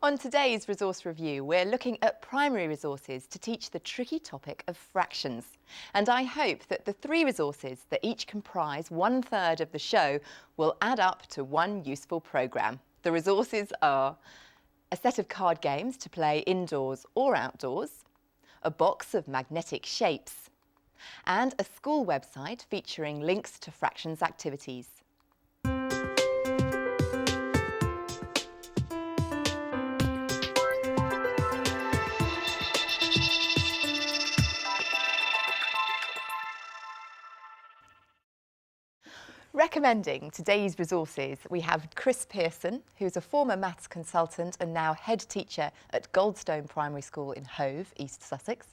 On today's resource review, we're looking at primary resources to teach the tricky topic of fractions. And I hope that the three resources that each comprise 1/3 of the show will add up to one useful programme. The resources are a set of card games to play indoors or outdoors, a box of magnetic shapes, and a school website featuring links to fractions activities. Recommending today's resources, we have Chris Pearson, who's a former maths consultant and now head teacher at Goldstone Primary School in Hove, East Sussex.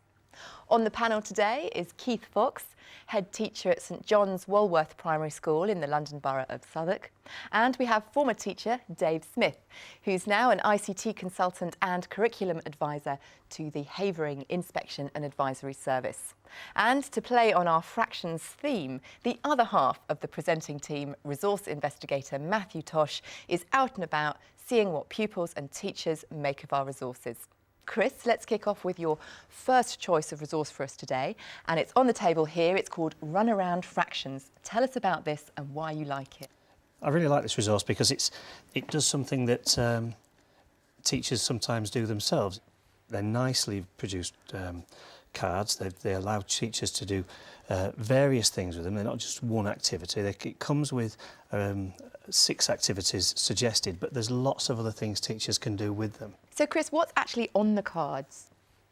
On the panel today is Keith Fox, head teacher at St John's Walworth Primary School in the London Borough of Southwark. And we have former teacher Dave Smith, who's now an ICT consultant and curriculum advisor to the Havering Inspection and Advisory Service. And to play on our fractions theme, the other half of the presenting team, resource investigator Matthew Tosh, is out and about seeing what pupils and teachers make of our resources. Chris, let's kick off with your first choice of resource for us today, and it's on the table here. It's called Runaround Fractions. Tell us about this and why you like it. I really like this resource because it does something that teachers sometimes do themselves. They're nicely produced cards. They allow teachers to do various things with them. They're not just one activity. It comes with 6 activities suggested, but there's lots of other things teachers can do with them. So Chris, what's actually on the cards?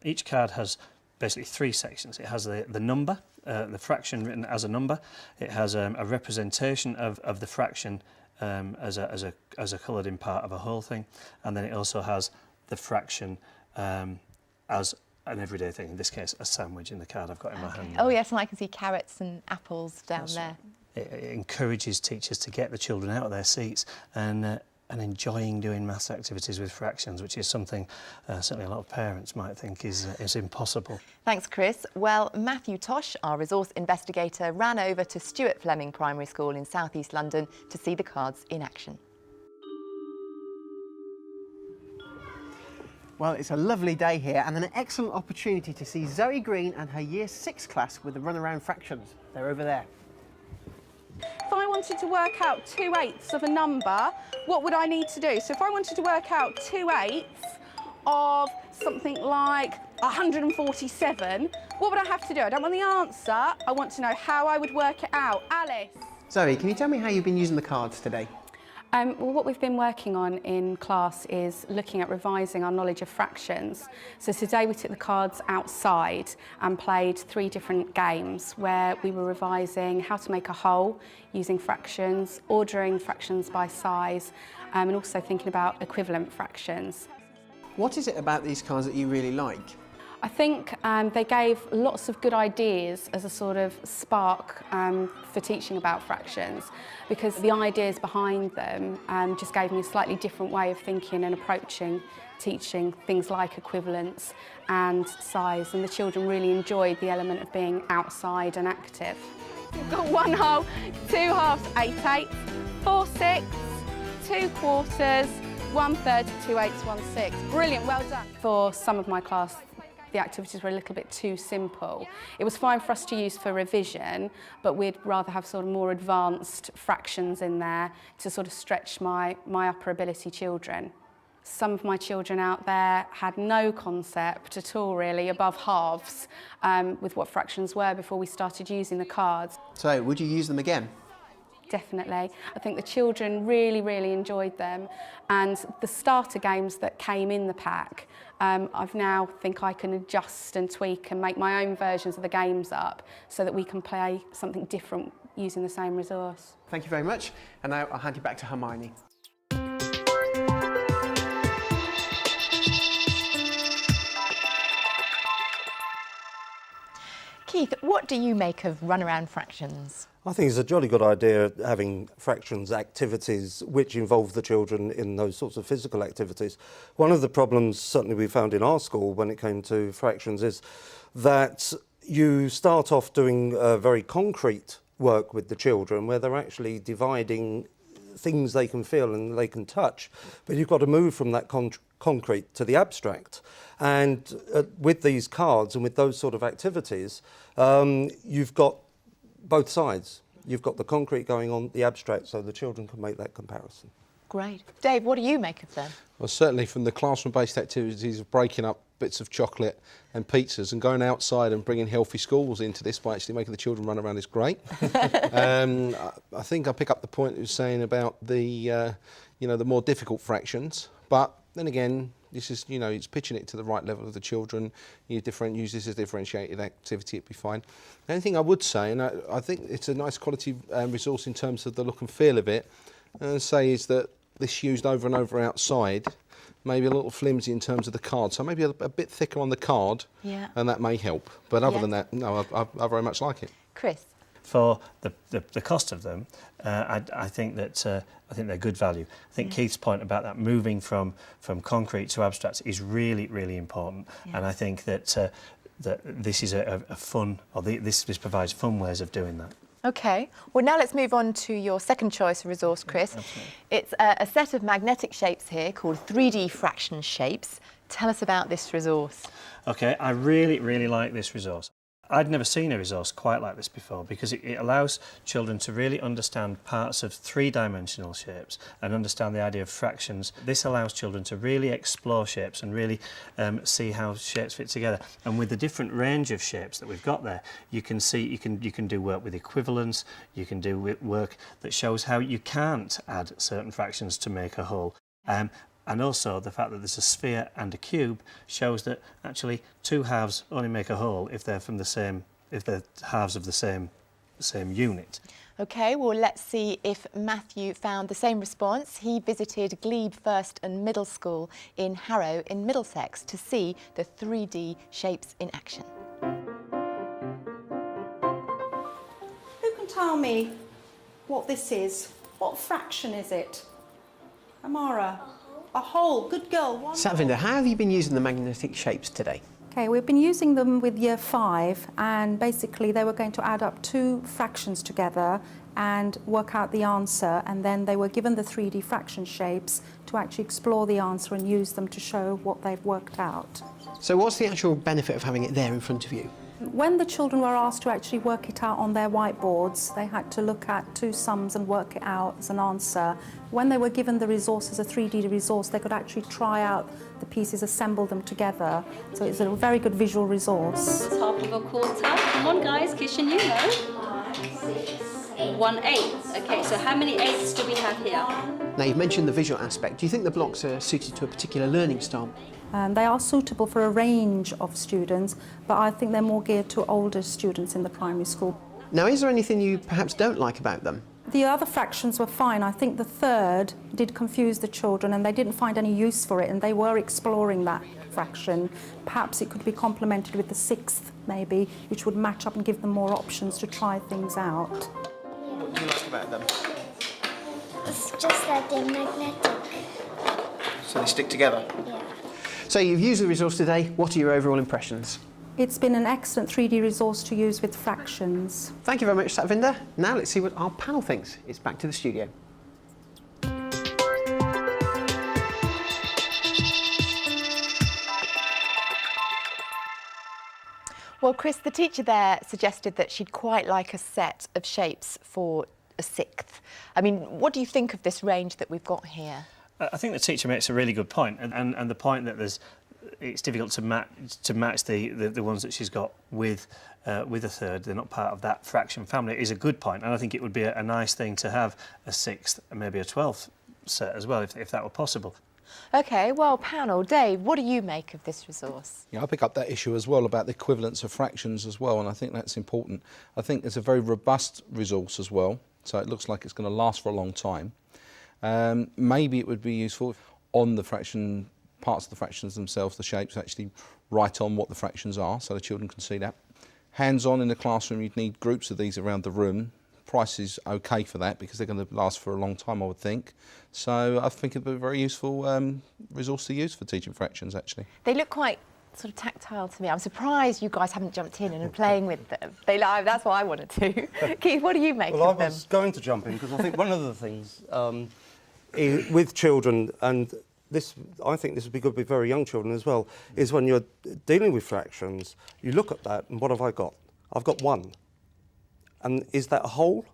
Each card has basically 3 sections. It has the number, the fraction written as a number. It has a representation of the fraction as a coloured in part of a whole thing, and then it also has the fraction as an everyday thing, in this case a sandwich in the card I've got in my hand. Oh yes, and I can see carrots and apples down there. It encourages teachers to get the children out of their seats and enjoying doing maths activities with fractions, which is something certainly a lot of parents might think is impossible. Thanks, Chris. Well, Matthew Tosh, our resource investigator, ran over to Stuart Fleming Primary School in South East London to see the cards in action. Well, it's a lovely day here and an excellent opportunity to see Zoe Green and her Year 6 class with the runaround fractions. They're over there. If I wanted to work out 2/8 of a number, what would I need to do? So if I wanted to work out 2/8 of something like 147, what would I have to do? I don't want the answer, I want to know how I would work it out. Alice? Zoe, can you tell me how you've been using the cards today? Well, what we've been working on in class is looking at revising our knowledge of fractions. So today we took the cards outside and played 3 different games where we were revising how to make a whole using fractions, ordering fractions by size, and also thinking about equivalent fractions. What is it about these cards that you really like? I think they gave lots of good ideas as a sort of spark for teaching about fractions, because the ideas behind them just gave me a slightly different way of thinking and approaching teaching things like equivalence and size, and the children really enjoyed the element of being outside and active. We've got 1 whole, 2 halves, 8/8, 4 6, 2 quarters, 1/3, 2/8, 1 6. Brilliant, well done. For some of my class, the activities were a little bit too simple. It was fine for us to use for revision, but we'd rather have sort of more advanced fractions in there to sort of stretch my upper ability children. Some of my children out there had no concept at all really above halves with what fractions were before we started using the cards. So, would you use them again? Definitely. I think the children really enjoyed them, and the starter games that came in the pack, I've now think I can adjust and tweak and make my own versions of the games up so that we can play something different using the same resource. Thank you very much, and now I'll hand you back to Hermione. Keith, what do you make of runaround fractions? I think it's a jolly good idea having fractions activities which involve the children in those sorts of physical activities. One of the problems certainly we found in our school when it came to fractions is that you start off doing very concrete work with the children where they're actually dividing things they can feel and they can touch, but you've got to move from that concrete to the abstract. And with these cards and with those sort of activities, you've got both sides. You've got the concrete going on, the abstract, so the children can make that comparison. Great. Dave, what do you make of them? Well, certainly from the classroom-based activities of breaking up bits of chocolate and pizzas and going outside and bringing healthy schools into this by actually making the children run around is great. I think I pick up the point you were saying about the, the more difficult fractions, but then again, this is, it's pitching it to the right level of the children. You use this as a differentiated activity, it'd be fine. The only thing I would say, and I think it's a nice quality resource in terms of the look and feel of it, say is that this used over and over outside, maybe a little flimsy in terms of the card, so maybe a bit thicker on the card, and that may help. But other than that, no, I very much like it. Chris? For the cost of them, I think they're good value. I think Keith's point about that moving from concrete to abstracts is really, really important, and I think that this is a fun, or this provides fun ways of doing that. Okay, well now let's move on to your second choice resource, Chris. Absolutely. It's a set of magnetic shapes here called 3D fraction shapes. Tell us about this resource. Okay, I really, really like this resource. I'd never seen a resource quite like this before because it allows children to really understand parts of three-dimensional shapes and understand the idea of fractions. This allows children to really explore shapes and really see how shapes fit together. And with the different range of shapes that we've got there, you can see you can do work with equivalence. You can do work that shows how you can't add certain fractions to make a whole. And also the fact that there's a sphere and a cube shows that actually two halves only make a whole if they're halves of the same unit. Okay, well let's see if Matthew found the same response. He visited Glebe First and Middle School in Harrow in Middlesex to see the 3D shapes in action. Who can tell me what this is? What fraction is it? Amara? A whole. Good girl. Satvinder, how have you been using the magnetic shapes today? Okay, we've been using them with year 5, and basically they were going to add up 2 fractions together and work out the answer, and then they were given the 3D fraction shapes to actually explore the answer and use them to show what they've worked out. So what's the actual benefit of having it there in front of you? When the children were asked to actually work it out on their whiteboards, they had to look at 2 sums and work it out as an answer. When they were given the resource as a 3D resource, they could actually try out the pieces, assemble them together. So it's a very good visual resource. It's half of a quarter. Come on, guys, Kishan, you know. 1/8. Okay, so how many eighths do we have here? Now, you've mentioned the visual aspect. Do you think the blocks are suited to a particular learning style? They are suitable for a range of students, but I think they're more geared to older students in the primary school. Now, is there anything you perhaps don't like about them? The other fractions were fine. I think the third did confuse the children and they didn't find any use for it, and they were exploring that fraction. Perhaps it could be complemented with the 6th, maybe, which would match up and give them more options to try things out. What do you like about them? It's just that they're magnetic. So they stick together? Yeah. So you've used the resource today. What are your overall impressions? It's been an excellent 3D resource to use with fractions. Thank you very much, Satvinder. Now let's see what our panel thinks. It's back to the studio. Well, Chris, the teacher there suggested that she'd quite like a set of shapes for a 6th. I mean, what do you think of this range that we've got here? I think the teacher makes a really good point, and the point that it's difficult to match the ones that she's got with a third. They're not part of that fraction family is a good point, and I think it would be a nice thing to have a 6th and maybe a 12th set as well, if that were possible. Okay, well, panel, Dave, what do you make of this resource? Yeah, I pick up that issue as well about the equivalence of fractions as well, and I think that's important. I think it's a very robust resource as well, so it looks like it's going to last for a long time. Maybe it would be useful on the fraction parts of the fractions themselves, the shapes, actually write on what the fractions are so the children can see that. Hands-on in the classroom, you'd need groups of these around the room. Price is okay for that because they're going to last for a long time, I would think. So I think it'd be a very useful resource to use for teaching fractions, actually. They look quite sort of tactile to me. I'm surprised you guys haven't jumped in and are playing with them. That's what I want to do. Keith, what do you make Well, of I them? was going to jump in because I think one of the things with children, and I think this would be good with very young children as well, is when you're dealing with fractions, you look at that and what have I got? I've got 1. And is that a whole?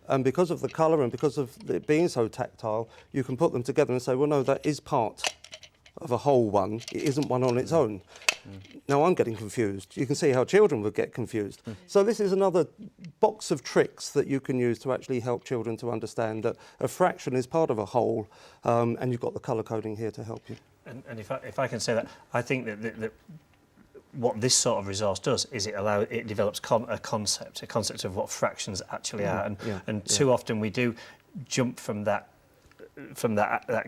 And because of the colour and because of it being so tactile, you can put them together and say, well, no, that is part of a whole 1. It isn't 1 on its own. Now I'm getting confused. You can see how children would get confused. So this is another box of tricks that you can use to actually help children to understand that a fraction is part of a whole, and you've got the colour coding here to help you. And if I can say that, I think that what this sort of resource does is it develops a concept of what fractions actually are, and too often we do jump from that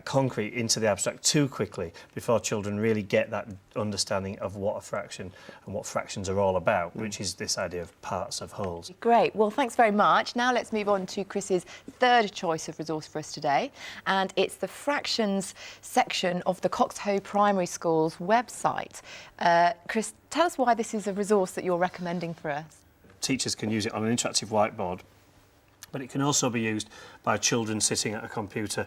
concrete into the abstract too quickly before children really get that understanding of what a fraction and what fractions are all about, which is this idea of parts of wholes. Great. Well, thanks very much. Now let's move on to Chris's third choice of resource for us today, and it's the fractions section of the Coxhoe Primary School's website. Chris, tell us why this is a resource that you're recommending for us. Teachers can use it on an interactive whiteboard, but it can also be used by children sitting at a computer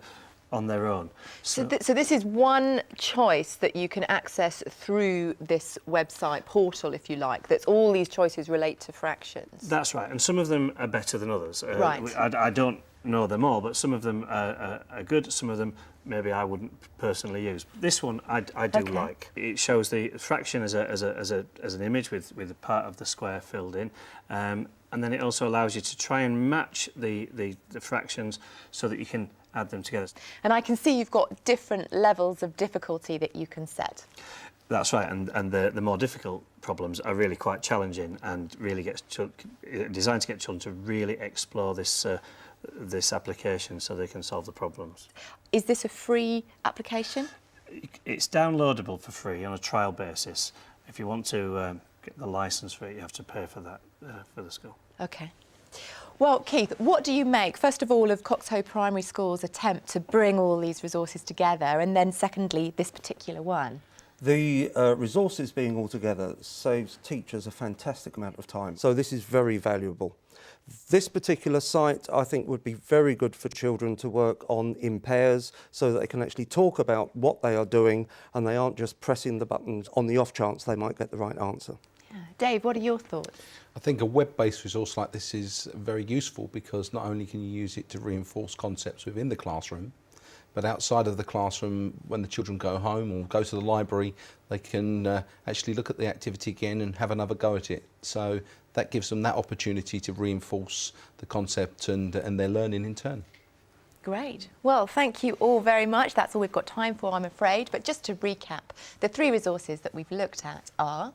on their own. So this is one choice that you can access through this website portal, if you like, that's all these choices relate to fractions. That's right, and some of them are better than others. Right. I don't know them all, but some of them are good, some of them maybe I wouldn't personally use. This one I do like. It shows the fraction as an image with a part of the square filled in, and then it also allows you to try and match the fractions so that you can add them together. And I can see you've got different levels of difficulty that you can set. That's right, and the more difficult problems are really quite challenging and really designed to get children to really explore this application so they can solve the problems. Is this a free application? It's downloadable for free on a trial basis. If you want to get the licence for it, you have to pay for that for the school. OK. Well, Keith, what do you make, first of all, of Coxhoe Primary School's attempt to bring all these resources together, and then secondly, this particular one? The resources being all together saves teachers a fantastic amount of time. So this is very valuable. This particular site, I think, would be very good for children to work on in pairs so that they can actually talk about what they are doing and they aren't just pressing the buttons on the off chance they might get the right answer. Yeah. Dave, what are your thoughts? I think a web-based resource like this is very useful because not only can you use it to reinforce concepts within the classroom, but outside of the classroom, when the children go home or go to the library, they can actually look at the activity again and have another go at it. So that gives them that opportunity to reinforce the concept and their learning in turn. Great. Well, thank you all very much. That's all we've got time for, I'm afraid. But just to recap, the three resources that we've looked at are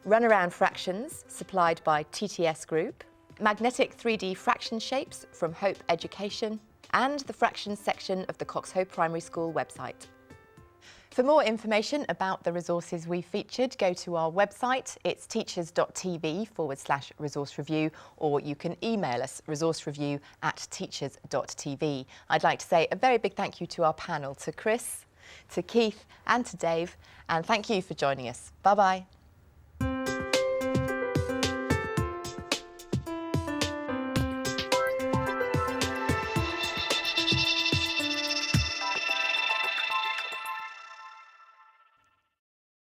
Runaround Fractions, supplied by TTS Group, Magnetic 3D Fraction Shapes from Hope Education, and the Fractions section of the Coxhoe Primary School website. For more information about the resources we featured, go to our website. It's teachers.tv/resource review, or you can email us resourcereview@teachers.tv. I'd like to say a very big thank you to our panel, to Chris, to Keith and to Dave, and thank you for joining us. Bye-bye.